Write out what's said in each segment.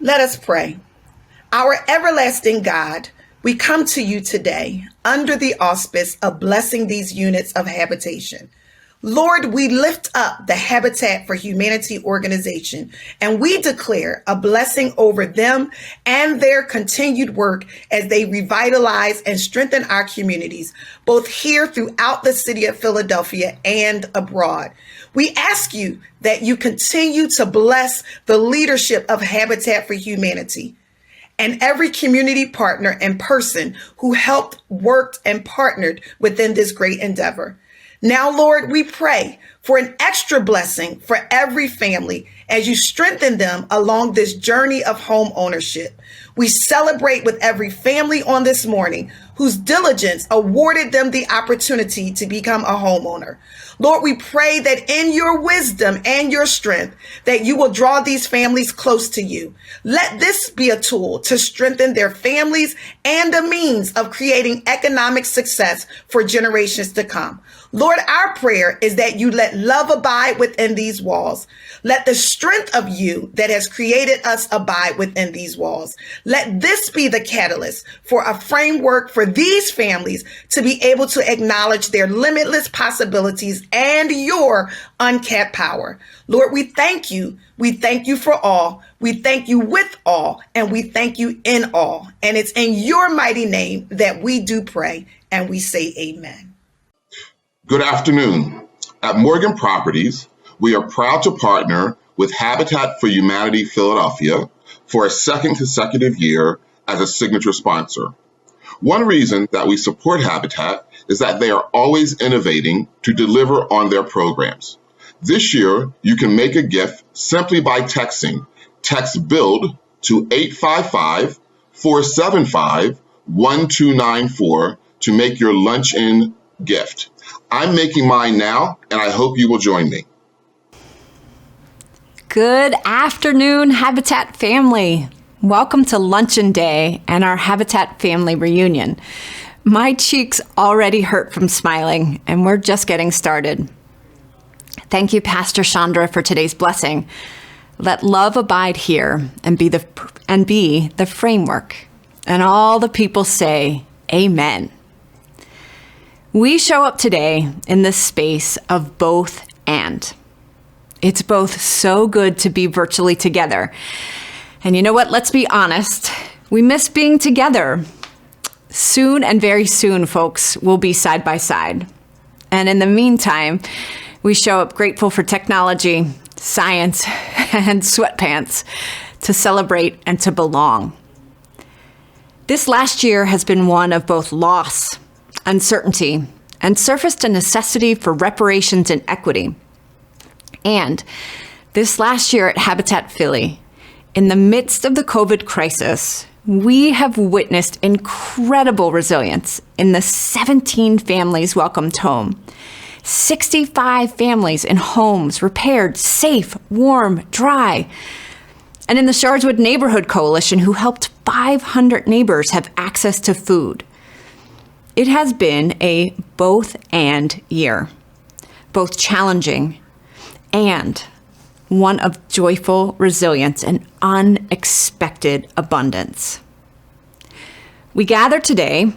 Let us pray. Our everlasting God, we come to you today under the auspice of blessing these units of habitation. Lord, we lift up the Habitat for Humanity organization, and we declare a blessing over them and their continued work as they revitalize and strengthen our communities, both here throughout the city of Philadelphia and abroad. We ask you that you continue to bless the leadership of Habitat for Humanity and every community partner and person who helped, worked, and partnered within this great endeavor. Now, Lord, we pray for an extra blessing for every family as you strengthen them along this journey of home ownership. We celebrate with every family on this morning whose diligence awarded them the opportunity to become a homeowner. Lord, we pray that in your wisdom and your strength, that you will draw these families close to you. Let this be a tool to strengthen their families and a means of creating economic success for generations to come. Lord, our prayer is that you let love abide within these walls. Let the strength of you that has created us abide within these walls. Let this be the catalyst for a framework for these families to be able to acknowledge their limitless possibilities and your uncapped power. Lord, we thank you. We thank you for all. We thank you with all, and we thank you in all. And it's in your mighty name that we do pray, and we say amen. Good afternoon. At Morgan Properties, we are proud to partner with Habitat for Humanity Philadelphia for a second consecutive year as a signature sponsor. One reason that we support Habitat is that they are always innovating to deliver on their programs. This year, you can make a gift simply by texting Text BUILD to 855-475-1294 to make your lunch-in gift. I'm making mine now, and I hope you will join me. Good afternoon, Habitat family. Welcome to Luncheon Day and our Habitat family reunion. My cheeks already hurt from smiling, and we're just getting started. Thank you, Pastor Chandra, for today's blessing. Let love abide here and be the framework. And all the people say, Amen. We show up today in the space of both and. It's both so good to be virtually together. And you know what? Let's be honest. We miss being together. Soon and very soon, folks, we'll be side by side. And in the meantime, we show up grateful for technology, science, and sweatpants to celebrate and to belong. This last year has been one of both loss, uncertainty, and surfaced a necessity for reparations and equity. And this last year at Habitat Philly, in the midst of the COVID crisis, we have witnessed incredible resilience in the 17 families welcomed home, 65 families in homes repaired, safe, warm, dry, and in the Sharswood Neighborhood Coalition who helped 500 neighbors have access to food. It has been a both and year, both challenging and one of joyful resilience and unexpected abundance. We gather today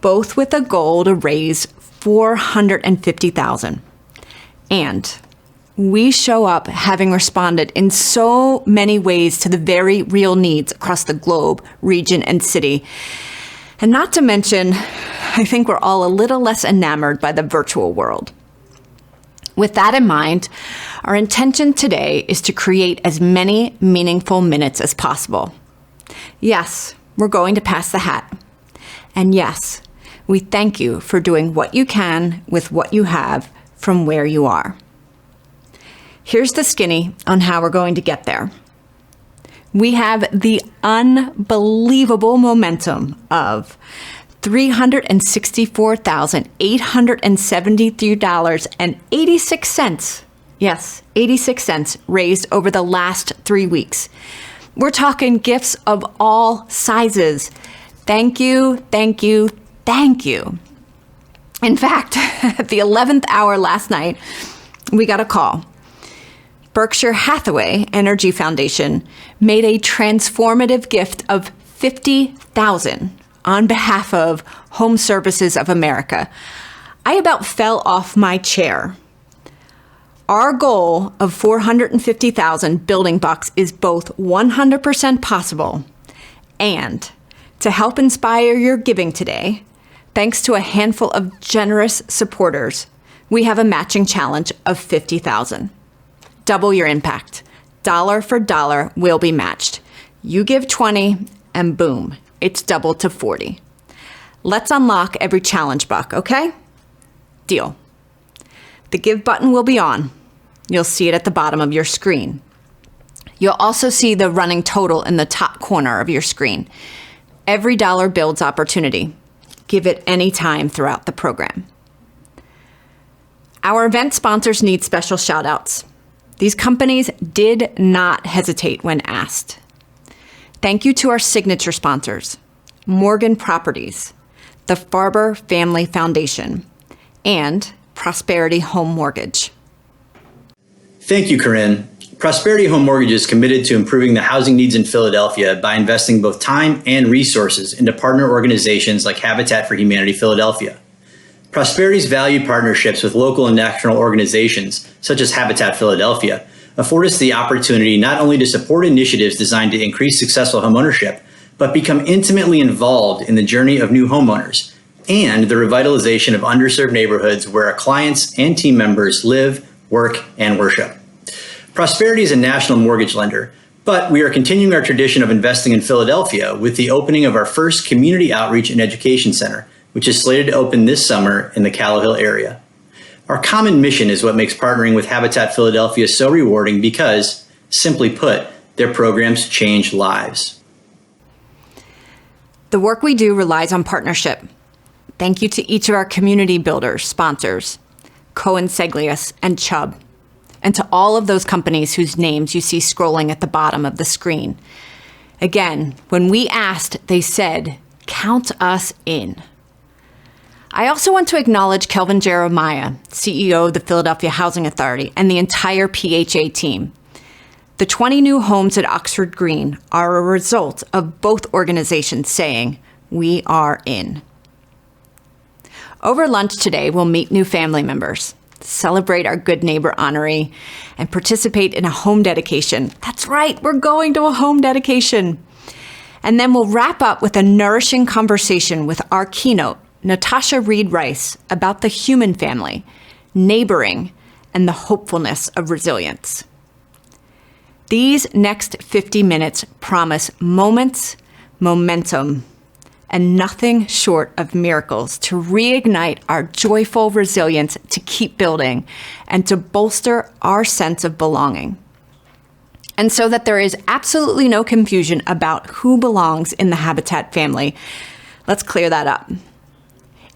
both with a goal to raise $450,000, and we show up having responded in so many ways to the very real needs across the globe, region, and city. And not to mention, I think we're all a little less enamored by the virtual world. With that in mind, our intention today is to create as many meaningful minutes as possible. Yes, we're going to pass the hat. And yes, we thank you for doing what you can with what you have from where you are. Here's the skinny on how we're going to get there. We have the unbelievable momentum of $364,873.86. Yes, 86 cents raised over the last 3 weeks. We're talking gifts of all sizes. Thank you, thank you, thank you. In fact, at the 11th hour last night, we got a call. Berkshire Hathaway Energy Foundation made a transformative gift of $50,000 on behalf of Home Services of America. I about fell off my chair. Our goal of 450,000 building bucks is both 100% possible and to help inspire your giving today, thanks to a handful of generous supporters, we have a matching challenge of $50,000. Double your impact. Dollar for dollar will be matched. You give 20 and boom, it's doubled to 40. Let's unlock every challenge buck, okay? Deal. The give button will be on. You'll see it at the bottom of your screen. You'll also see the running total in the top corner of your screen. Every dollar builds opportunity. Give it any time throughout the program. Our event sponsors need special shout outs. These companies did not hesitate when asked. Thank you to our signature sponsors, Morgan Properties, the Farber Family Foundation, and Prosperity Home Mortgage. Thank you, Corinne. Prosperity Home Mortgage is committed to improving the housing needs in Philadelphia by investing both time and resources into partner organizations like Habitat for Humanity Philadelphia. Prosperity's valued partnerships with local and national organizations, such as Habitat Philadelphia, afford us the opportunity not only to support initiatives designed to increase successful homeownership, but become intimately involved in the journey of new homeowners and the revitalization of underserved neighborhoods where our clients and team members live, work, and worship. Prosperity is a national mortgage lender, but we are continuing our tradition of investing in Philadelphia with the opening of our first community outreach and education center, which is slated to open this summer in the Callow Hill area. Our common mission is what makes partnering with Habitat Philadelphia so rewarding because, simply put, their programs change lives. The work we do relies on partnership. Thank you to each of our community builders, sponsors, Cohen Seglius and Chubb, and to all of those companies whose names you see scrolling at the bottom of the screen. Again, when we asked, they said, count us in. I also want to acknowledge Kelvin Jeremiah, CEO of the Philadelphia Housing Authority, and the entire PHA team. The 20 new homes at Oxford Green are a result of both organizations saying, we are in. Over lunch today, we'll meet new family members, celebrate our good neighbor honoree, and participate in a home dedication. That's right, we're going to a home dedication. And then we'll wrap up with a nourishing conversation with our keynote, Natosha Reid Rice, about the human family, neighboring, and the hopefulness of resilience. These next 50 minutes promise moments, momentum, and nothing short of miracles to reignite our joyful resilience to keep building and to bolster our sense of belonging. And so that there is absolutely no confusion about who belongs in the Habitat family, let's clear that up.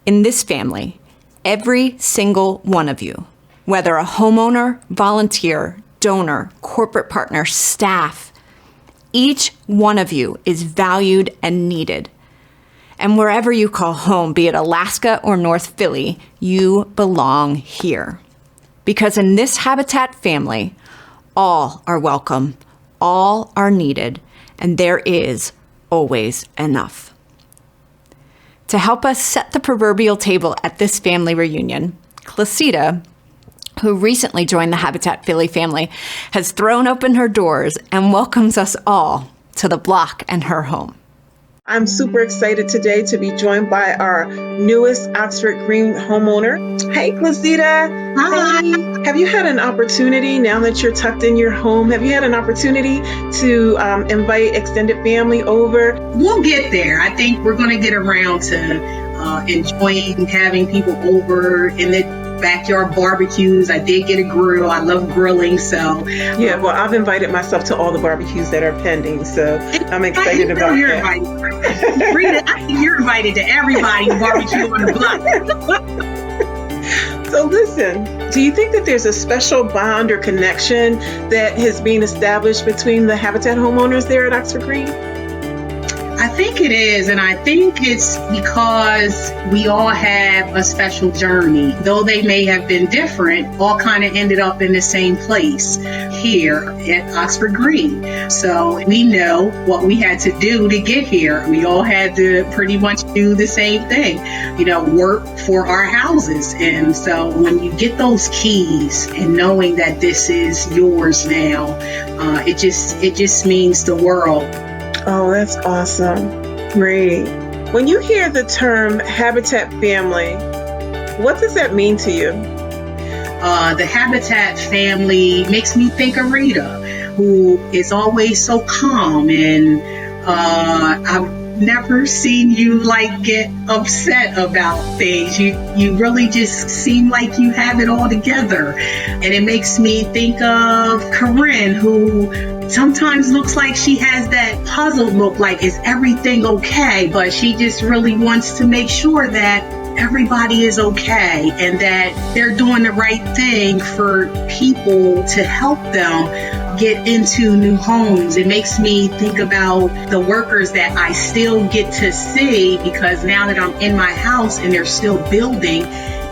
In this family, every single one of you, whether a homeowner, volunteer, donor, corporate partner, staff, each one of you is valued and needed. And wherever you call home, be it Alaska or North Philly, you belong here. Because in this Habitat family, all are welcome, all are needed, and there is always enough. To help us set the proverbial table at this family reunion, Clasita, who recently joined the Habitat Philly family, has thrown open her doors and welcomes us all to the block and her home. I'm super excited today to be joined by our newest Oxford Green homeowner. Hey, Clasita. Hi. Hey. Have you had an opportunity, now that you're tucked in your home, have you had an opportunity to invite extended family over? We'll get there. I think we're going to get around to enjoying having people over in the backyard barbecues. I did get a grill. I love grilling, so yeah. Well, I've invited myself to all the barbecues that are pending, so I'm excited about that. Rita, I think you're invited to everybody's barbecue on the block. So listen, do you think that there's a special bond or connection that has been established between the Habitat homeowners there at Oxford Green? I think it is, and I think it's because we all have a special journey. Though they may have been different, all kind of ended up in the same place here at Oxford Green. So we know what we had to do to get here. We all had to pretty much do the same thing, work for our houses. And so when you get those keys and knowing that this is yours now, it just means the world. Oh, that's awesome. Great. When you hear the term Habitat Family, what does that mean to you? The Habitat family makes me think of Rita, who is always so calm, and I've never seen you get upset about things. You really just seem like you have it all together. And it makes me think of Corinne, who sometimes looks like she has that puzzled look, like, is everything okay? But she just really wants to make sure that everybody is okay and that they're doing the right thing for people to help them get into new homes. It makes me think about the workers that I still get to see, because now that I'm in my house and they're still building,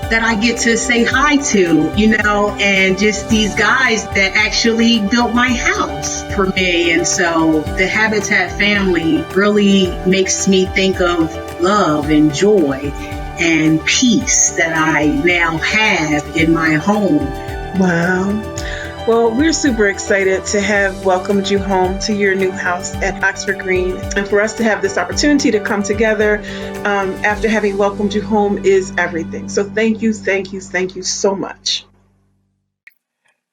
that I get to say hi to, and just these guys that actually built my house for me. And so the Habitat family really makes me think of love and joy and peace that I now have in my home. Wow. Well, we're super excited to have welcomed you home to your new house at Oxford Green. And for us to have this opportunity to come together after having welcomed you home is everything. So thank you so much.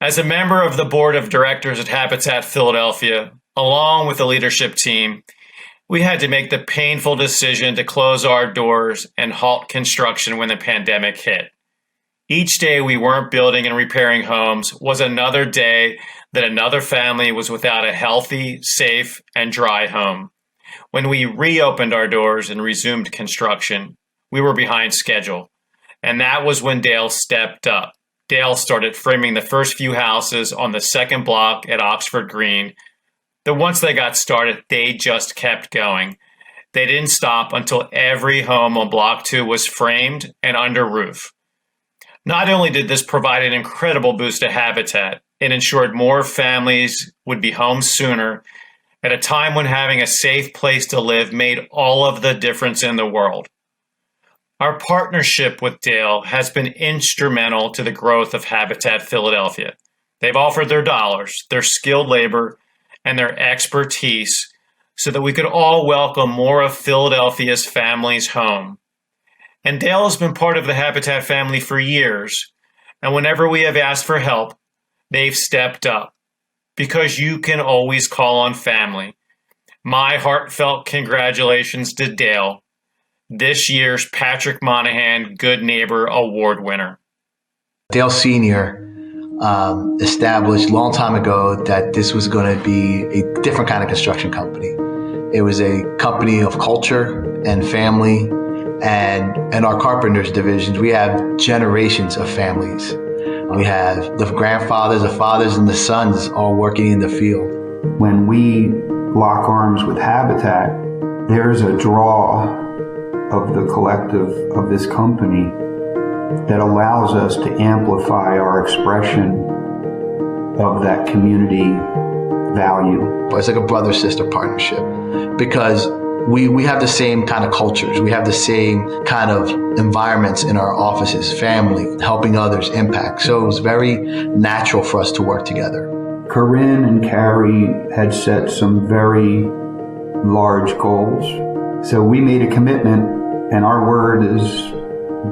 As a member of the board of directors at Habitat Philadelphia, along with the leadership team, we had to make the painful decision to close our doors and halt construction when the pandemic hit. Each day we weren't building and repairing homes was another day that another family was without a healthy, safe, and dry home. When we reopened our doors and resumed construction, we were behind schedule. And that was when Dale stepped up. Dale started framing the first few houses on the second block at Oxford Green. That once they got started, they just kept going. They didn't stop until every home on Block 2 was framed and under roof. Not only did this provide an incredible boost to Habitat, it ensured more families would be home sooner at a time when having a safe place to live made all of the difference in the world. Our partnership with Dale has been instrumental to the growth of Habitat Philadelphia. They've offered their dollars, their skilled labor, and their expertise so that we could all welcome more of Philadelphia's families home. And Dale has been part of the Habitat family for years, and whenever we have asked for help, they've stepped up, because you can always call on family. My heartfelt congratulations to Dale, this year's Patrick Monahan Good Neighbor Award winner. Dale Sr. Established a long time ago that this was going to be a different kind of construction company. It was a company of culture and family. And in our carpenters divisions, we have generations of families. We have the grandfathers, the fathers, and the sons all working in the field. When we lock arms with Habitat, there's a draw of the collective of this company that allows us to amplify our expression of that community value. It's like a brother-sister partnership, because we have the same kind of cultures. We have the same kind of environments in our offices, family, helping others, impact. So it was very natural for us to work together. Corinne and Carrie had set some very large goals. So we made a commitment, and our word is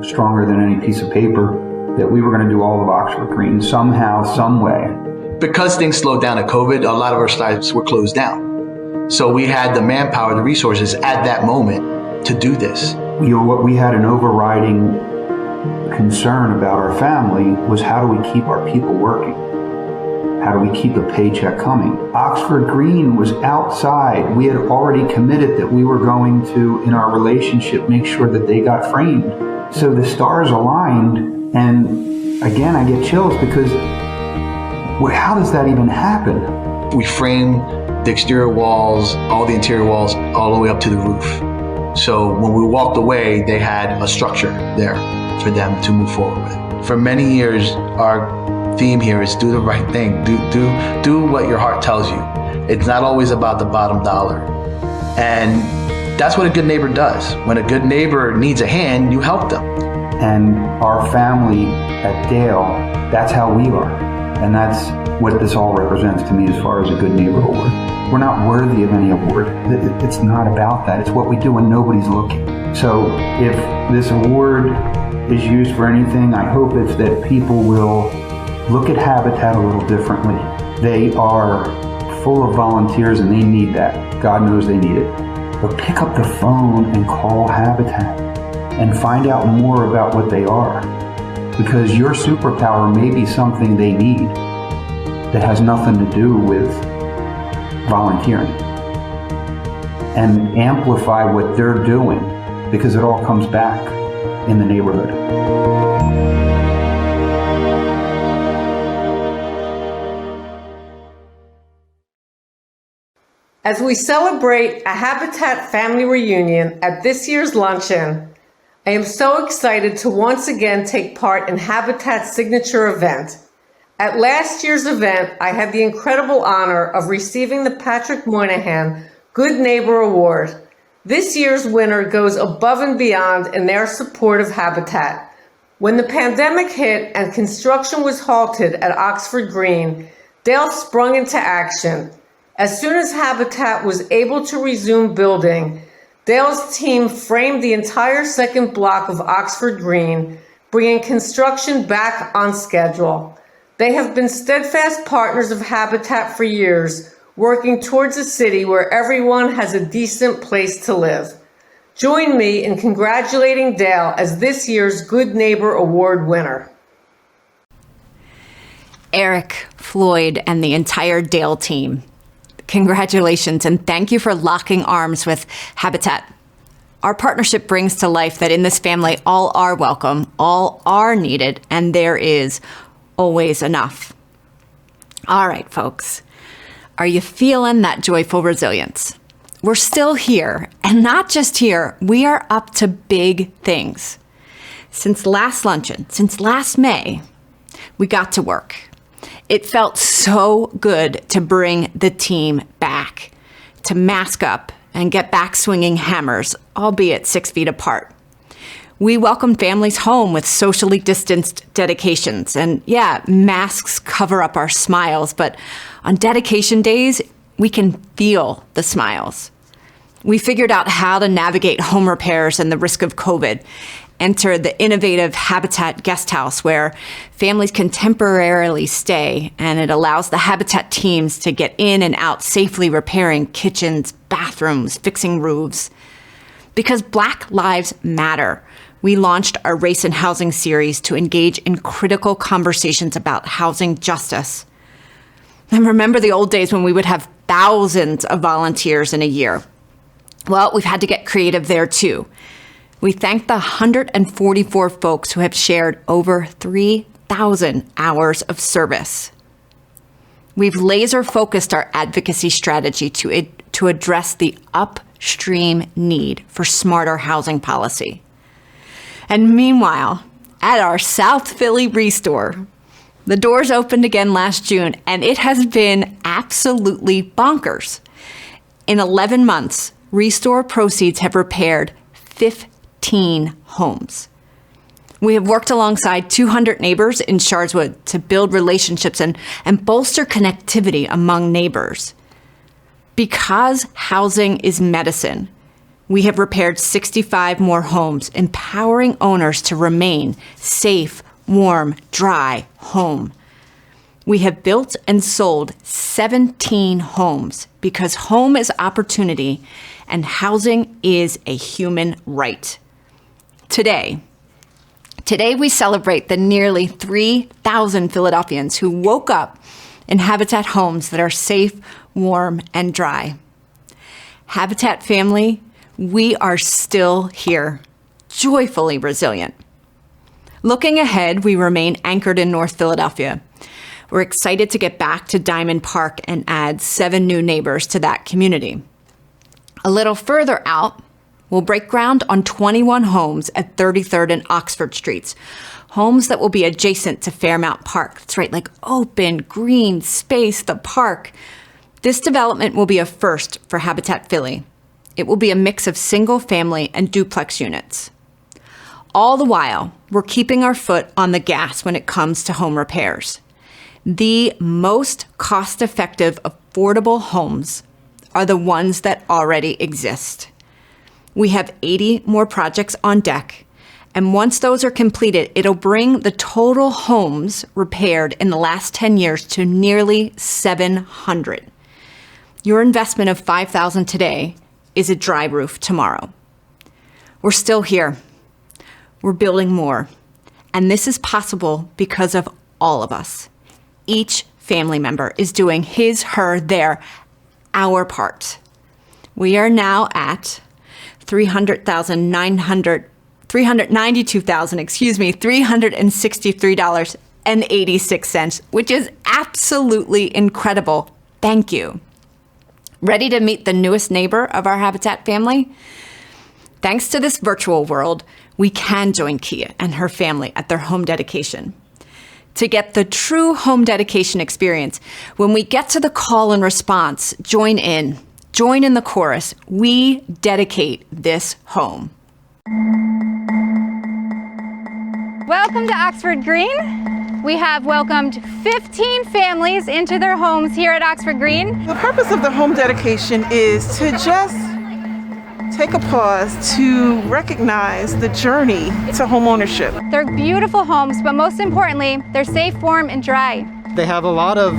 stronger than any piece of paper, that we were going to do all of Oxford Green somehow, some way. Because things slowed down at COVID, a lot of our sites were closed down. So we had the manpower, the resources at that moment to do this. What we had an overriding concern about our family was, how do we keep our people working? How do we keep a paycheck coming? Oxford Green was outside. We had already committed that we were going to, in our relationship, make sure that they got framed. So the stars aligned, and again, I get chills, because how does that even happen? We framed the exterior walls, all the interior walls, all the way up to the roof. So when we walked away, they had a structure there for them to move forward with. For many years, our theme here is do the right thing. Do what your heart tells you. It's not always about the bottom dollar. And that's what a good neighbor does. When a good neighbor needs a hand, you help them. And our family at Dale, that's how we are. And that's what this all represents to me as far as a good neighbor award. We're not worthy of any award. It's not about that. It's what we do when nobody's looking. So if this award is used for anything, I hope it's that people will look at Habitat a little differently. They are full of volunteers and they need that. God knows they need it. But pick up the phone and call Habitat and find out more about what they are. Because your superpower may be something they need that has nothing to do with volunteering. And amplify what they're doing, because it all comes back in the neighborhood. As we celebrate a Habitat family reunion at this year's luncheon, I am so excited to once again take part in Habitat's signature event. At last year's event, I had the incredible honor of receiving the Patrick Moynihan Good Neighbor Award. This year's winner goes above and beyond in their support of Habitat. When the pandemic hit and construction was halted at Oxford Green, Dale sprung into action. As soon as Habitat was able to resume building, Dale's team framed the entire second block of Oxford Green, bringing construction back on schedule. They have been steadfast partners of Habitat for years, working towards a city where everyone has a decent place to live. Join me in congratulating Dale as this year's Good Neighbor Award winner. Eric, Floyd, and the entire Dale team, congratulations and thank you for locking arms with Habitat. Our partnership brings to life that in this family, all are welcome, all are needed, and there is always enough. All right, folks, are you feeling that joyful resilience? We're still here, and not just here, we are up to big things. Since last luncheon, since last May, we got to work. It felt so good to bring the team back, to mask up and get back swinging hammers, albeit 6 feet apart. We welcomed families home with socially distanced dedications. And yeah, masks cover up our smiles, but on dedication days, we can feel the smiles. We figured out how to navigate home repairs and the risk of COVID. Enter the innovative Habitat guest house where families can temporarily stay, and it allows the Habitat teams to get in and out safely repairing kitchens, bathrooms, fixing roofs. Because Black Lives Matter, we launched our Race and Housing series to engage in critical conversations about housing justice. And remember the old days when we would have thousands of volunteers in a year? Well, we've had to get creative there too. We thank the 144 folks who have shared over 3,000 hours of service. We've laser focused our advocacy strategy to address the upstream need for smarter housing policy. And meanwhile, at our South Philly Restore, the doors opened again last June, and it has been absolutely bonkers. In 11 months, Restore proceeds have repaired 15 homes. We have worked alongside 200 neighbors in Sharswood to build relationships and bolster connectivity among neighbors. Because housing is medicine, we have repaired 65 more homes, empowering owners to remain safe, warm, dry home. We have built and sold 17 homes because home is opportunity and housing is a human right. Today we celebrate the nearly 3,000 Philadelphians who woke up in Habitat homes that are safe, warm, and dry. Habitat family, we are still here, joyfully resilient. Looking ahead, we remain anchored in North Philadelphia. We're excited to get back to Diamond Park and add 7 new neighbors to that community. A little further out, we'll break ground on 21 homes at 33rd and Oxford Streets. Homes that will be adjacent to Fairmount Park. That's right, like open, green space, the park. This development will be a first for Habitat Philly. It will be a mix of single family and duplex units. All the while, we're keeping our foot on the gas when it comes to home repairs. The most cost-effective, affordable homes are the ones that already exist. We have 80 more projects on deck, and once those are completed, it'll bring the total homes repaired in the last 10 years to nearly 700. Your investment of $5,000 today is a dry roof tomorrow. We're still here. We're building more. And this is possible because of all of us. Each family member is doing his, her, their, our part. We are now at $363.86, which is absolutely incredible. Thank you. Ready to meet the newest neighbor of our Habitat family? Thanks to this virtual world, we can join Kia and her family at their home dedication. To get the true home dedication experience, when we get to the call and response, join in the chorus. We dedicate this home. Welcome to Oxford Green. We have welcomed 15 families into their homes here at Oxford Green. The purpose of the home dedication is to just take a pause to recognize the journey to home ownership. They're beautiful homes, but most importantly, they're safe, warm, and dry. They have a lot of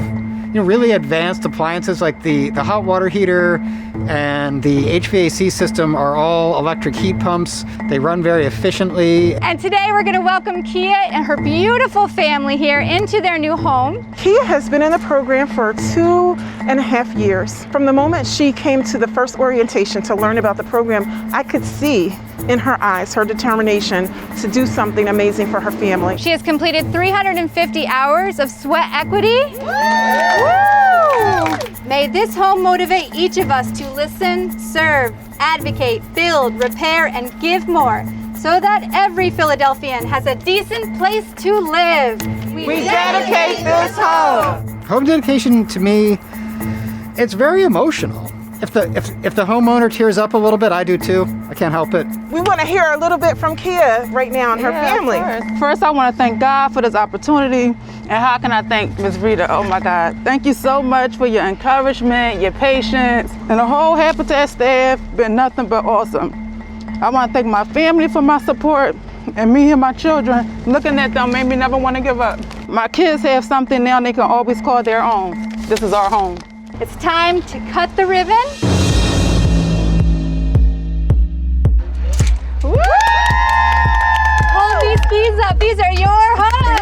really advanced appliances like the hot water heater and the HVAC system are all electric heat pumps. They run very efficiently. And today we're going to welcome Kia and her beautiful family here into their new home. Kia has been in the program for 2.5 years. From the moment she came to the first orientation to learn about the program, I could see in her eyes her determination to do something amazing for her family. She has completed 350 hours of sweat equity. Woo! May this home motivate each of us to listen, serve, advocate, build, repair, and give more, so that every Philadelphian has a decent place to live. We dedicate this home. Home dedication to me, it's very emotional. If the homeowner tears up a little bit, I do too. I can't help it. We want to hear a little bit from Kia right now and her family. First, I want to thank God for this opportunity. And how can I thank Ms. Rita? Oh my God. Thank you so much for your encouragement, your patience, and the whole Habitat staff. Been nothing but awesome. I want to thank my family for my support, and me and my children. Looking at them made me never want to give up. My kids have something now they can always call their own. This is our home. It's time to cut the ribbon. Woo! Hold these keys up. These are your homes.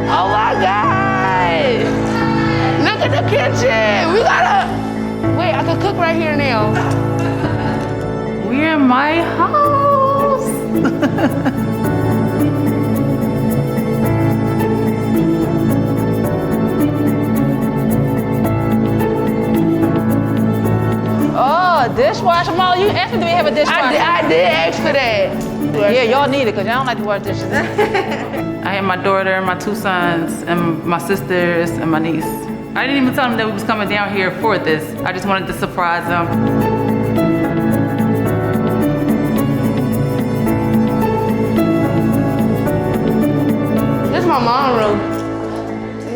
Oh my God! Look at the kitchen. We gotta. Wait, I can cook right here now. We're in my house. Oh, dishwasher. Mom, you asked me, do we have a dishwasher? I did ask for that. Yeah, y'all need it because y'all don't like to wash dishes. I had my daughter, my 2 sons, and my sisters, and my niece. I didn't even tell them that we was coming down here for this. I just wanted to surprise them. This is my mom's room.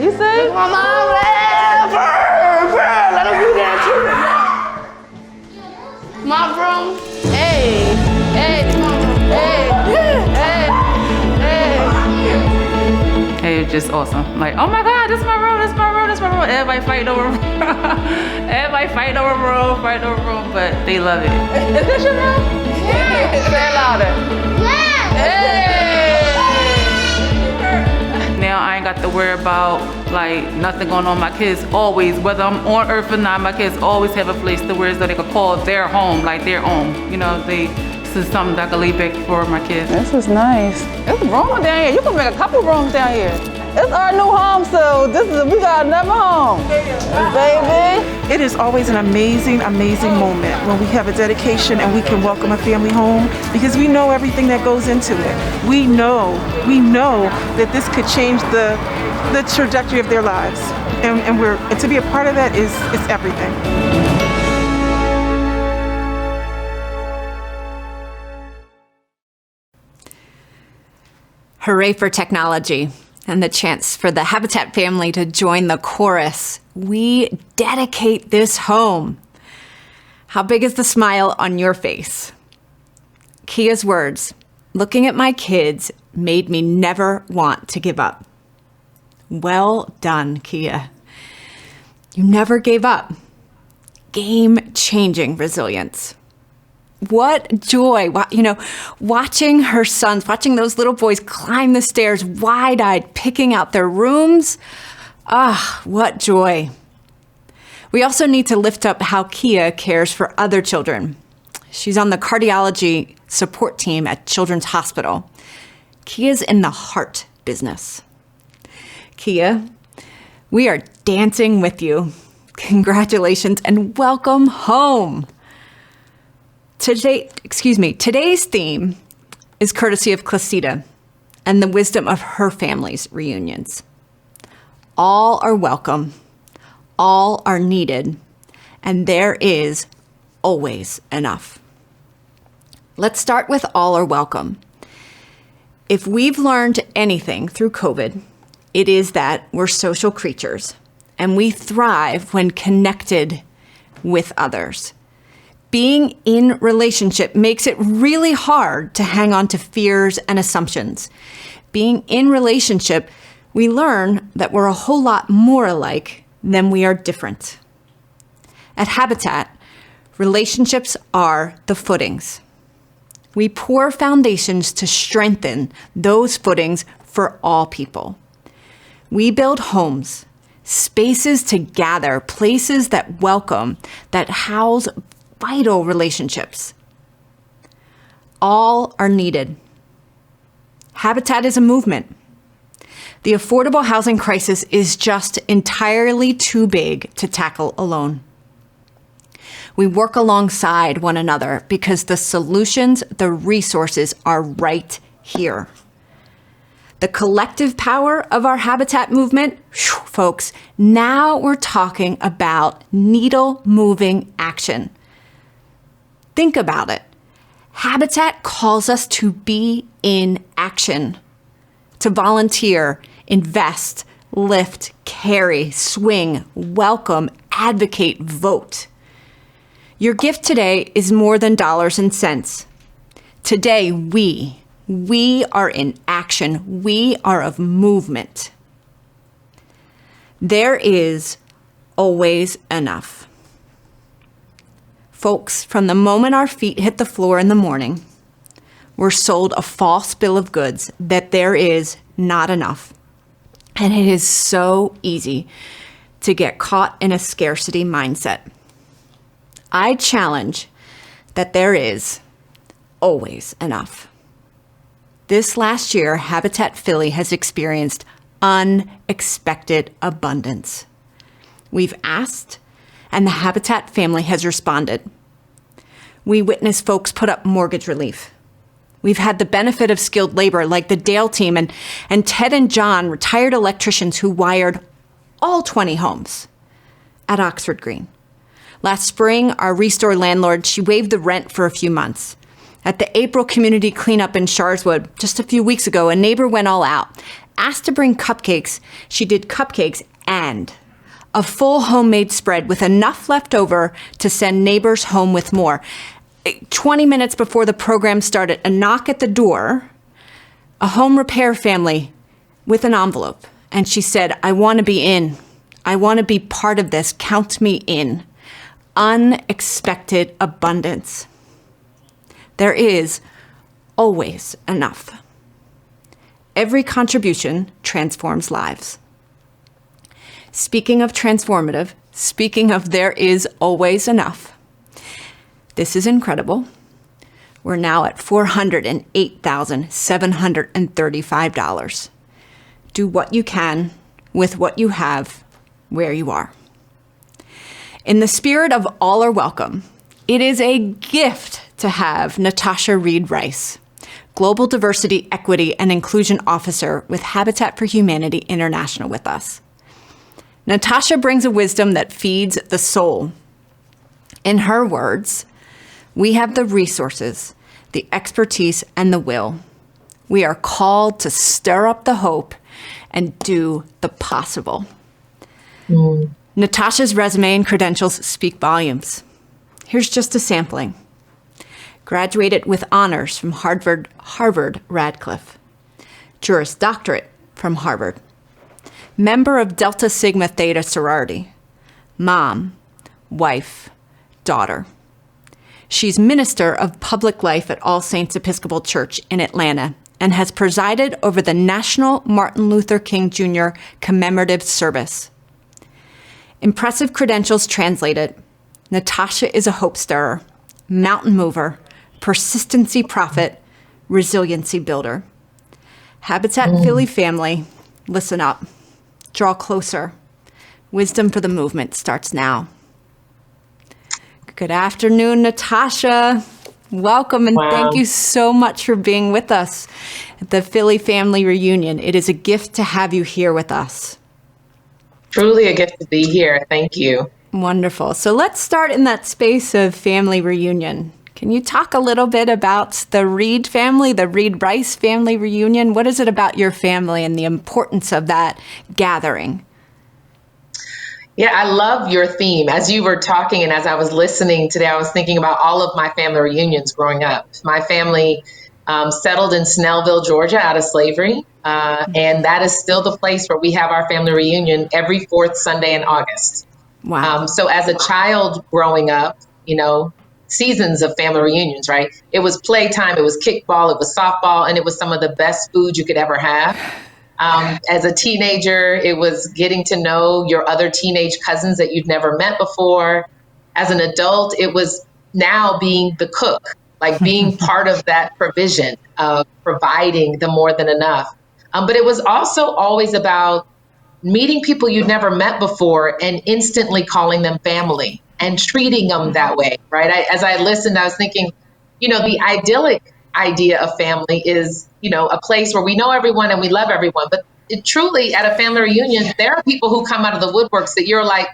You see? This is my mom's room. Let them do that too. My room. Hey, hey, hey, hey, hey. It's just awesome. Like, oh my God, this is my room, this is my room, this is my room. Everybody fighting over room. Everybody fighting over room, but they love it. Is this your room? Yeah. Say it louder. Yeah. Hey. Now now I ain't got to worry about like nothing going on. My kids always, whether I'm on earth or not, my kids always have a place to where so they could call their home, like their own. You know, this is something that I can leave back for my kids. This is nice. It's wrong down here. You can make a couple rooms down here. It's our new home, so we got another home, baby. It is always an amazing, amazing moment when we have a dedication and we can welcome a family home, because we know everything that goes into it. We know that this could change the trajectory of their lives, and to be a part of that is everything. Hooray for technology and the chance for the Habitat family to join the chorus. We dedicate this home. How big is the smile on your face? Kia's words, looking at my kids, made me never want to give up. Well done, Kia. You never gave up. Game-changing resilience. What joy, watching her sons, watching those little boys climb the stairs wide-eyed, picking out their rooms. Ah, what joy. We also need to lift up how Kia cares for other children. She's on the cardiology support team at Children's Hospital. Kia's in the heart business. Kia, we are dancing with you. Congratulations and welcome home. Today's theme is courtesy of Clasita and the wisdom of her family's reunions. All are welcome, all are needed, and there is always enough. Let's start with all are welcome. If we've learned anything through COVID, it is that we're social creatures and we thrive when connected with others. Being in relationship makes it really hard to hang on to fears and assumptions. Being in relationship, we learn that we're a whole lot more alike than we are different. At Habitat, relationships are the footings. We pour foundations to strengthen those footings for all people. We build homes, spaces to gather, places that welcome, that house vital relationships. All are needed. Habitat is a movement. The affordable housing crisis is just entirely too big to tackle alone. We work alongside one another because the solutions, the resources are right here. The collective power of our Habitat movement, folks, now we're talking about needle-moving action. Think about it. Habitat calls us to be in action, to volunteer, invest, lift, carry, swing, welcome, advocate, vote. Your gift today is more than dollars and cents. Today, we are in action. We are of movement. There is always enough. Folks, from the moment our feet hit the floor in the morning, we're sold a false bill of goods that there is not enough. And it is so easy to get caught in a scarcity mindset. I challenge that there is always enough. This last year, Habitat Philly has experienced unexpected abundance. We've asked, and the Habitat family has responded. We witnessed folks put up mortgage relief. We've had the benefit of skilled labor like the Dale team and Ted and John, retired electricians who wired all 20 homes at Oxford Green. Last spring, our Restore landlord, she waived the rent for a few months. At the April community cleanup in Sharswood just a few weeks ago, a neighbor went all out. Asked to bring cupcakes, she did cupcakes and a full homemade spread with enough left over to send neighbors home with more. 20 minutes before the program started, a knock at the door, a home repair family with an envelope. And she said, I want to be in. I want to be part of this. Count me in. Unexpected abundance. There is always enough. Every contribution transforms lives. Speaking of transformative, speaking of there is always enough, this is incredible. We're now at $408,735. Do what you can with what you have where you are. In the spirit of all are welcome, it is a gift to have Natosha Reid Rice, Global Diversity, Equity, and Inclusion Officer with Habitat for Humanity International with us. Natosha brings a wisdom that feeds the soul. In her words, we have the resources, the expertise, and the will. We are called to stir up the hope and do the possible. Natosha's resume and credentials speak volumes. Here's just a sampling. Graduated with honors from Harvard Radcliffe. Juris Doctorate from Harvard. Member of Delta Sigma Theta sorority. Mom, wife, daughter. She's Minister of Public Life at All Saints Episcopal Church in Atlanta and has presided over the National Martin Luther King Jr. Commemorative Service. Impressive credentials translated. Natosha is a hope stirrer, mountain mover, persistency prophet, resiliency builder. Habitat Philly family, listen up. Draw closer. Wisdom for the movement starts now. Good afternoon, Natosha. Welcome and thank you so much for being with us at the Philly Family Reunion. It is a gift to have you here with us. Truly a gift to be here. Thank you. Wonderful. So let's start in that space of family reunion. Can you talk a little bit about the Reid family, the Reid Rice family reunion? What is it about your family and the importance of that gathering? Yeah, I love your theme. As you were talking and as I was listening today, I was thinking about all of my family reunions growing up. My family settled in Snellville, Georgia, out of slavery. And that is still the place where we have our family reunion every fourth Sunday in August. Wow. So as a child growing up, seasons of family reunions, right? It was playtime, it was kickball, it was softball, and it was some of the best food you could ever have. As a teenager, it was getting to know your other teenage cousins that you'd never met before. As an adult, it was now being the cook, like being part of that provision of providing the more than enough. But it was also always about meeting people you'd never met before and instantly calling them family and treating them that way, right? As I listened, I was thinking, the idyllic idea of family is, a place where we know everyone and we love everyone. But truly, at a family reunion, there are people who come out of the woodworks that you're like,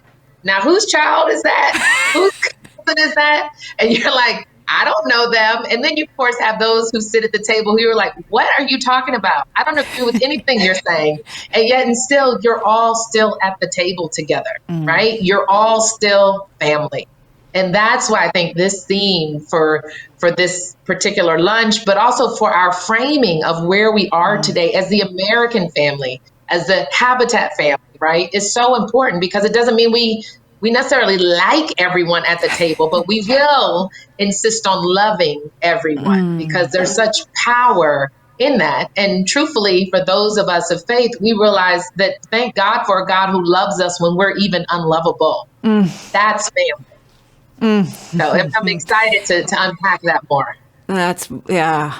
now whose child is that? Whose cousin is that? And you're like, I don't know them. And then you, of course, have those who sit at the table who you're like, what are you talking about? I don't agree with anything you're saying. And yet, and still, you're all still at the table together, right? You're all still family. And that's why I think this theme for this particular lunch, but also for our framing of where we are today as the American family, as the Habitat family, right, is so important, because it doesn't mean we necessarily like everyone at the table, but we will insist on loving everyone because there's such power in that. And truthfully, for those of us of faith, we realize that thank God for a God who loves us when we're even unlovable. That's family. So I'm excited to unpack that more. Yeah.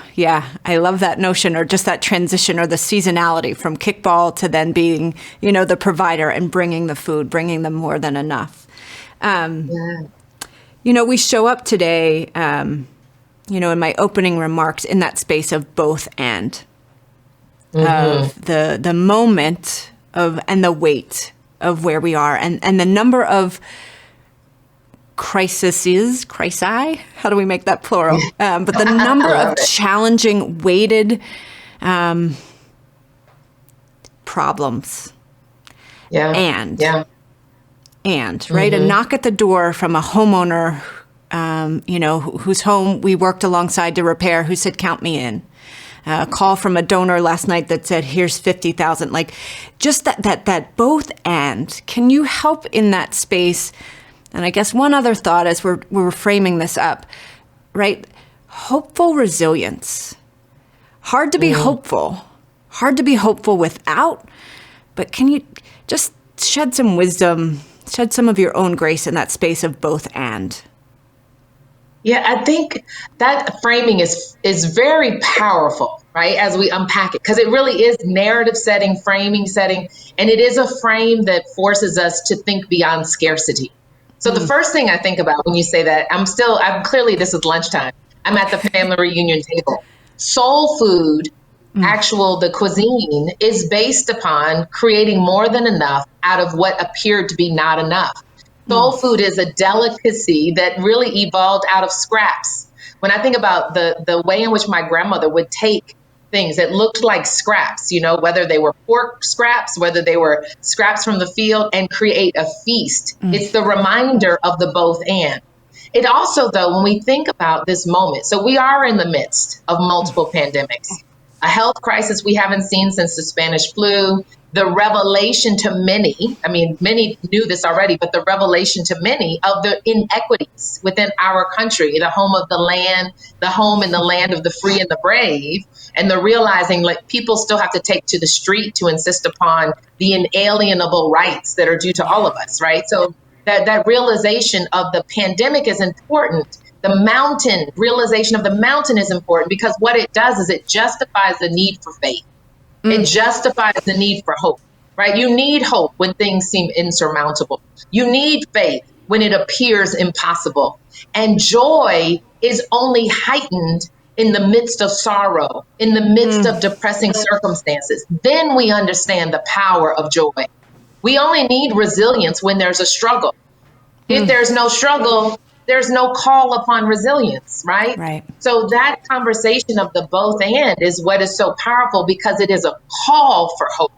I love that notion, or just that transition, or the seasonality from kickball to then being, the provider and bringing the food, bringing them more than enough. We show up today, in my opening remarks, in that space of both and, of the moment of, and the weight of where we are, and the number of crisi, how do we make that plural? But the number of challenging, weighted problems. And right, a knock at the door from a homeowner, whose home we worked alongside to repair, who said, count me in. A call from a donor last night that said, here's 50,000. Like, just that both and. Can you help in that space? And I guess one other thought as we're framing this up, right? Hopeful resilience. Hard to be hopeful. hard to be hopeful without, but can you just shed some wisdom, shed some of your own grace in that space of both and? Yeah, I think that framing is very powerful, right? As we unpack it, because it really is narrative setting, framing setting, and it is a frame that forces us to think beyond scarcity. So the first thing I think about when you say that, I'm clearly, this is lunchtime. I'm at the family reunion table. Soul food, the cuisine is based upon creating more than enough out of what appeared to be not enough. Soul food is a delicacy that really evolved out of scraps. When I think about the way in which my grandmother would take things that looked like scraps, whether they were pork scraps, whether they were scraps from the field, and create a feast. It's the reminder of the both and. It also, though, when we think about this moment, so we are in the midst of multiple pandemics, a health crisis we haven't seen since the Spanish flu, the revelation to many, many knew this already, but the revelation to many of the inequities within our country, the home of the land, the home in the land of the free and the brave, and the realizing like people still have to take to the street to insist upon the inalienable rights that are due to all of us, right? So that realization of the pandemic is important. The realization of the mountain is important because what it does is it justifies the need for faith. It justifies the need for hope, right? You need hope when things seem insurmountable. You need faith when it appears impossible. And joy is only heightened in the midst of sorrow, in the midst of depressing circumstances. Then we understand the power of joy. We only need resilience when there's a struggle. If there's no struggle, there's no call upon resilience, right? Right. So that conversation of the both and is what is so powerful because it is a call for hope.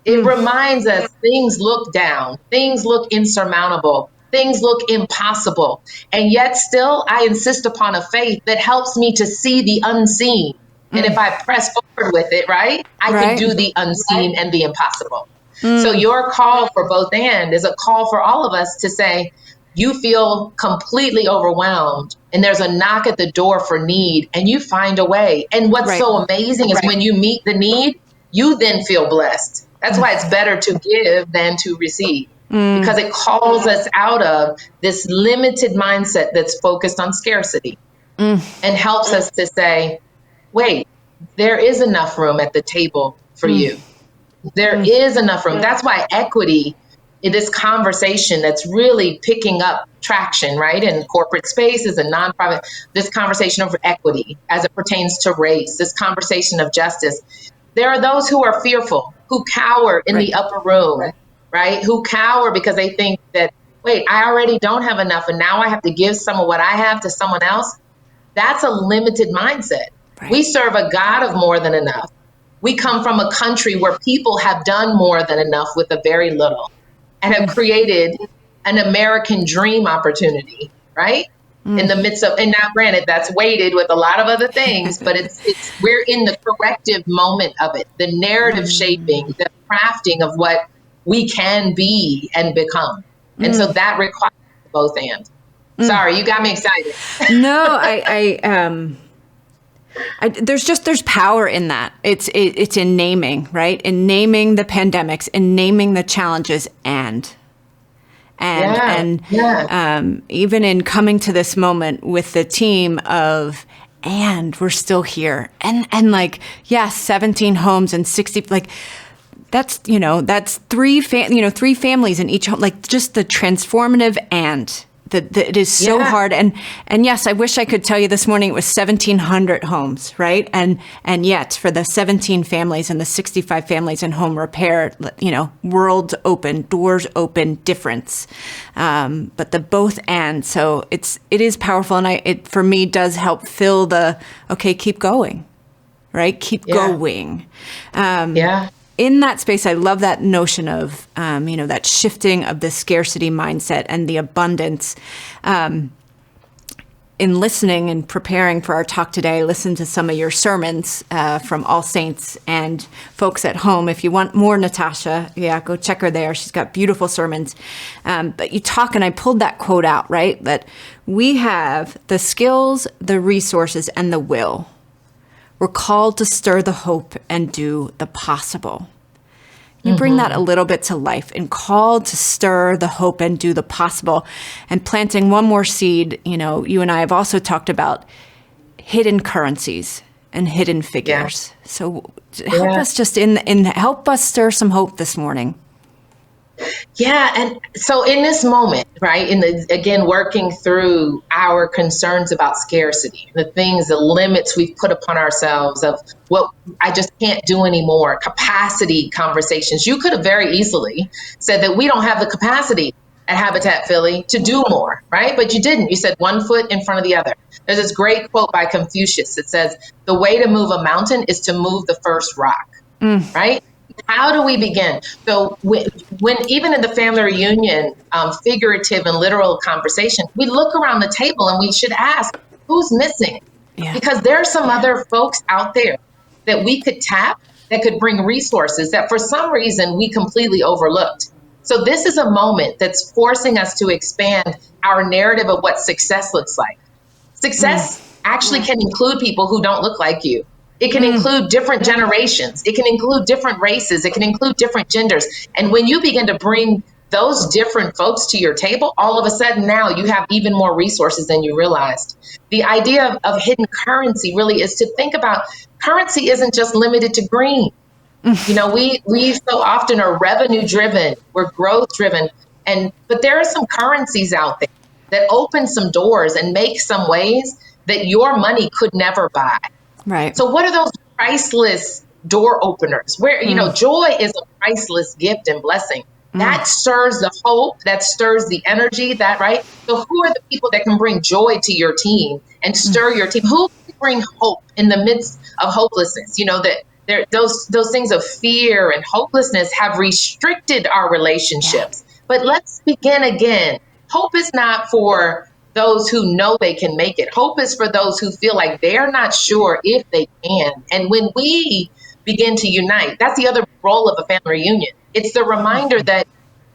It reminds us things look down, things look insurmountable, things look impossible. And yet still, I insist upon a faith that helps me to see the unseen. And if I press forward with it, right, I can do the unseen and the impossible. So your call for both and is a call for all of us to say, you feel completely overwhelmed and there's a knock at the door for need and you find a way. And what's so amazing is when you meet the need, you then feel blessed. That's why it's better to give than to receive because it calls us out of this limited mindset that's focused on scarcity and helps us to say, wait, there is enough room at the table for you. There is enough room. That's why equity in this conversation that's really picking up traction, right? In corporate spaces and nonprofit, this conversation of equity as it pertains to race, this conversation of justice. There are those who are fearful, who cower in the upper room, right? Who cower because they think that, wait, I already don't have enough and now I have to give some of what I have to someone else. That's a limited mindset. We serve a God of more than enough. We come from a country where people have done more than enough with a very little and have created an American dream opportunity, right? In the midst of, and now granted, that's weighted with a lot of other things, but we're in the corrective moment of it, the narrative shaping, the crafting of what we can be and become. And so that requires both and. Sorry, you got me excited. No, there's power in that. It's in naming, right? In naming the pandemics, in naming the challenges, and even in coming to this moment with the team of, and we're still here, and like, yes, 17 homes and 60, like that's three families in each home, like just the transformative and. It is so hard. And yes, I wish I could tell you this morning it was 1,700 homes, right? And yet for the 17 families and the 65 families in home repair, worlds open, doors open, difference. But the both and, so it is powerful. And it for me does help fill the, okay, keep going, right? Keep going. In that space, I love that notion of, that shifting of the scarcity mindset and the abundance. In listening and preparing for our talk today, I listened to some of your sermons from All Saints, and folks at home, if you want more Natosha, go check her there. She's got beautiful sermons. But you talk, and I pulled that quote out, right? That we have the skills, the resources, and the will. We're called to stir the hope and do the possible. You bring that a little bit to life, and called to stir the hope and do the possible. And planting one more seed, you and I have also talked about hidden currencies and hidden figures. Yeah. So help us just help us stir some hope this morning. Yeah. And so in this moment, right, again, working through our concerns about scarcity, the limits we've put upon ourselves of what I just can't do anymore, capacity conversations. You could have very easily said that we don't have the capacity at Habitat Philly to do more, right? But you didn't. You said one foot in front of the other. There's this great quote by Confucius that says, the way to move a mountain is to move the first rock, right? How do we begin? So when even in the family reunion, figurative and literal conversation, we look around the table and we should ask, who's missing? Yeah. Because there are some other folks out there that we could tap that could bring resources that for some reason we completely overlooked. So this is a moment that's forcing us to expand our narrative of what success looks like. Success actually can include people who don't look like you. It can include different generations. It can include different races. It can include different genders. And when you begin to bring those different folks to your table, all of a sudden now you have even more resources than you realized. The idea of hidden currency really is to think about currency isn't just limited to green. We so often are revenue driven, we're growth driven, but there are some currencies out there that open some doors and make some ways that your money could never buy. Right. So what are those priceless door openers where, joy is a priceless gift and blessing that stirs the hope, that stirs the energy, right? So who are the people that can bring joy to your team and stir your team? Who can bring hope in the midst of hopelessness? That those things of fear and hopelessness have restricted our relationships. But let's begin again. Hope is not for those who know they can make it. Hope is for those who feel like they're not sure if they can. And when we begin to unite, that's the other role of a family reunion. It's the reminder that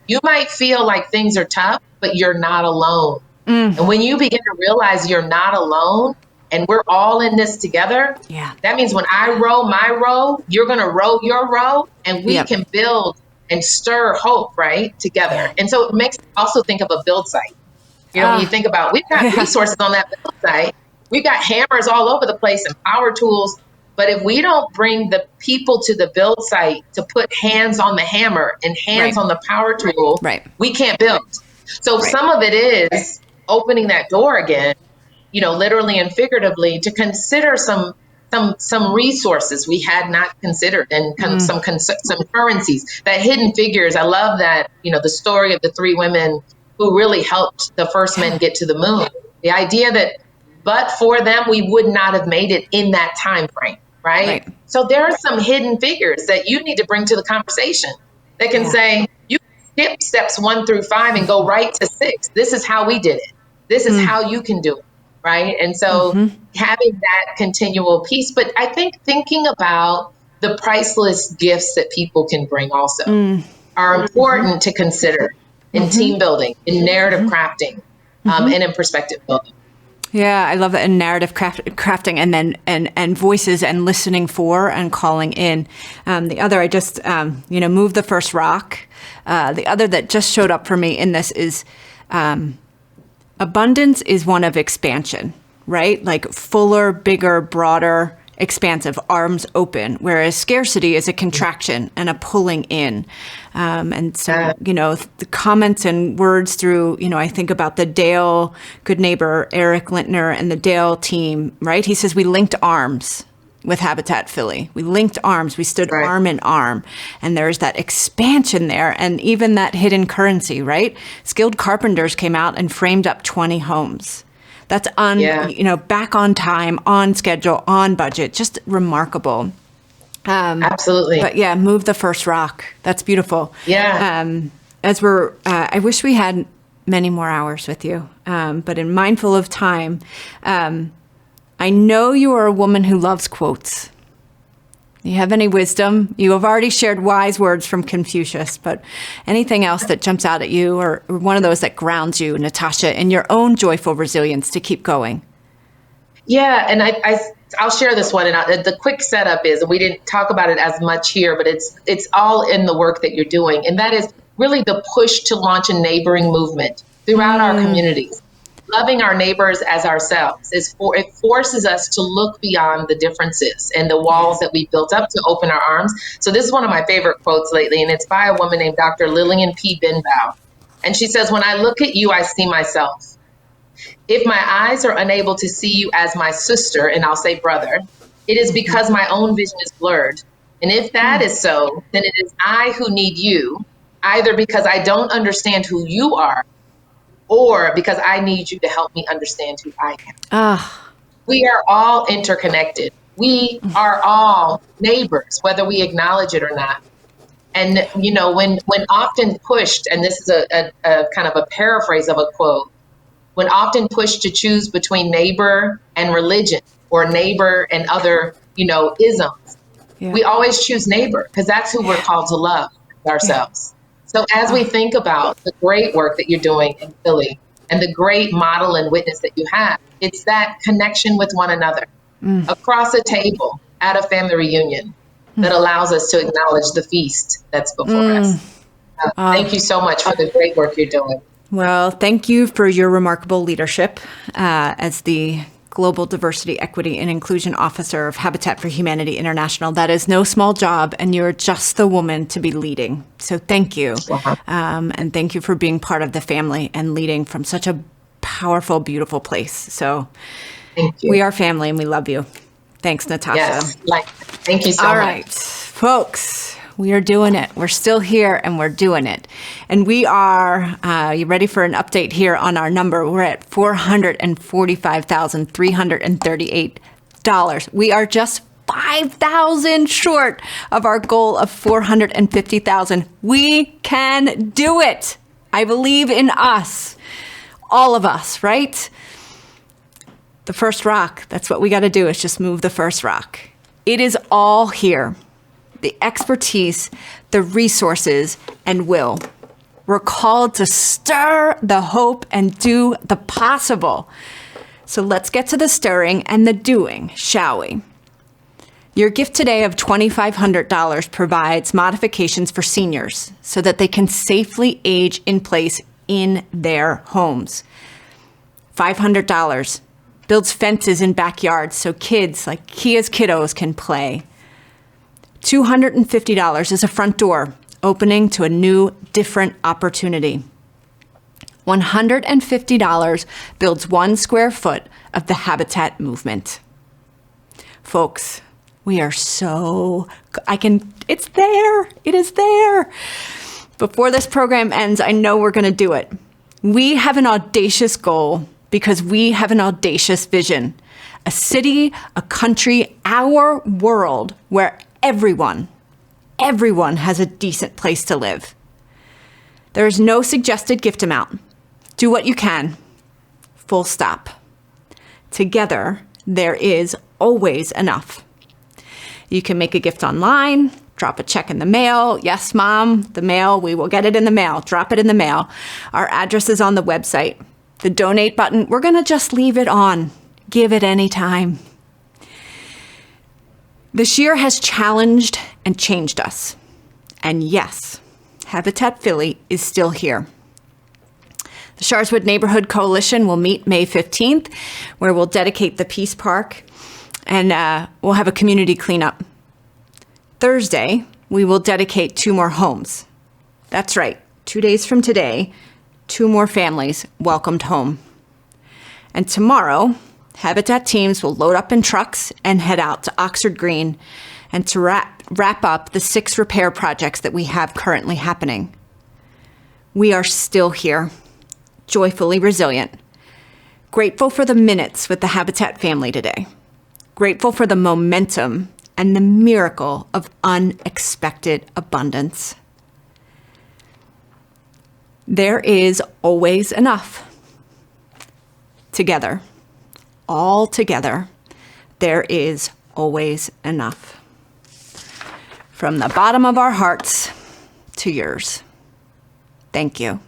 you might feel like things are tough, but you're not alone. And when you begin to realize you're not alone and we're all in this together, that means when I row my row, you're going to row your row, and we can build and stir hope, right, together. And so it makes me also think of a build site. When you think about, we've got resources on that build site. We've got hammers all over the place and power tools. But if we don't bring the people to the build site to put hands on the hammer and hands on the power tool, we can't build. So some of it is opening that door again, literally and figuratively, to consider some resources we had not considered, and some currencies, that hidden figures. I love that, the story of the three women who really helped the first men get to the moon. The idea that, but for them, we would not have made it in that time frame, right? So there are some hidden figures that you need to bring to the conversation that can say, you skip steps 1 through 5 and go right to 6. This is how we did it. This is how you can do it, right? And so having that continual piece, but I think thinking about the priceless gifts that people can bring also are important to consider in team building, in narrative crafting, and in perspective building. Yeah, I love that, in narrative crafting, and then and voices and listening for and calling in. The other, I just move the first rock. The other that just showed up for me in this is abundance is one of expansion, right? Like fuller, bigger, broader, expansive, arms open, whereas scarcity is a contraction and a pulling in. And so, the comments and words through, I think about the Dale good neighbor, Eric Lintner, and the Dale team, right? He says, we linked arms with Habitat Philly. We linked arms. We stood arm in arm. And there's that expansion there, and even that hidden currency, right? Skilled carpenters came out and framed up 20 homes. That's back on time, on schedule, on budget, just remarkable. Absolutely. But move the first rock. That's beautiful. Yeah. I wish we had many more hours with you, but in mindful of time, I know you are a woman who loves quotes. Do you have any wisdom? You have already shared wise words from Confucius, but anything else that jumps out at you, or one of those that grounds you, Natosha, in your own joyful resilience to keep going? Yeah, and I'll share this one. And the quick setup is, and we didn't talk about it as much here, but it's all in the work that you're doing. And that is really the push to launch a neighboring movement throughout our communities. Loving our neighbors as ourselves it forces us to look beyond the differences and the walls that we built up to open our arms. So this is one of my favorite quotes lately, and it's by a woman named Dr. Lillian P. Benbow. And she says, "When I look at you, I see myself. If my eyes are unable to see you as my sister," and I'll say brother, "it is because my own vision is blurred. And if that is so, then it is I who need you, either because I don't understand who you are, or because I need you to help me understand who I am." We are all interconnected. We are all neighbors, whether we acknowledge it or not. And, you know, when often pushed, and this is a kind of a paraphrase of a quote, when often pushed to choose between neighbor and religion or neighbor and other, you know, isms, we always choose neighbor because that's who we're called to love ourselves. So as we think about the great work that you're doing in Philly and the great model and witness that you have, it's that connection with one another across a table at a family reunion that allows us to acknowledge the feast that's before us. Thank you so much for the great work you're doing. Well, thank you for your remarkable leadership as the Global Diversity, Equity, and Inclusion Officer of Habitat for Humanity International. That is no small job, and you're just the woman to be leading. So thank you. And thank you for being part of the family and leading from such a powerful, beautiful place. So we are family, and we love you. Thanks, Natosha. Yes, thank you so much. All right, folks, we are doing it. We're still here, and we're doing it. And we are, you ready for an update here on our number? We're at $445,338. We are just $5,000 short of our goal of $450,000. We can do it. I believe in us. All of us, right? The first rock, that's what we got to do, is just move the first rock. It is all here. The expertise, the resources, and will. We're called to stir the hope and do the possible. So let's get to the stirring and the doing, shall we? Your gift today of $2,500 provides modifications for seniors so that they can safely age in place in their homes. $500 builds fences in backyards so kids like Kia's kiddos can play. $250 is a front door opening to a new, different opportunity. $150 builds 1 square foot of the Habitat movement. Folks, we are so, it's there. It is there. Before this program ends, I know we're going to do it. We have an audacious goal because we have an audacious vision. A city, a country, our world where everyone has a decent place to live. There is no suggested gift amount. Do what you can. Full stop. Together, there is always enough. You can make a gift online, drop a check in the mail. Yes, Mom, the mail, we will get it in the mail. Drop it in the mail. Our address is on the website. The donate button, we're going to just leave it on. Give it any time. This year has challenged and changed us. And yes, Habitat Philly is still here. The Sharswood Neighborhood Coalition will meet May 15th, where we'll dedicate the Peace Park and we'll have a community cleanup. Thursday, we will dedicate 2 more homes. That's right, 2 days from today, 2 more families welcomed home. And tomorrow, Habitat teams will load up in trucks and head out to Oxford Green and to wrap up the 6 repair projects that we have currently happening. We are still here, joyfully resilient, grateful for the minutes with the Habitat family today, grateful for the momentum and the miracle of unexpected abundance. There is always enough. Together, all together, there is always enough. From the bottom of our hearts to yours. Thank you.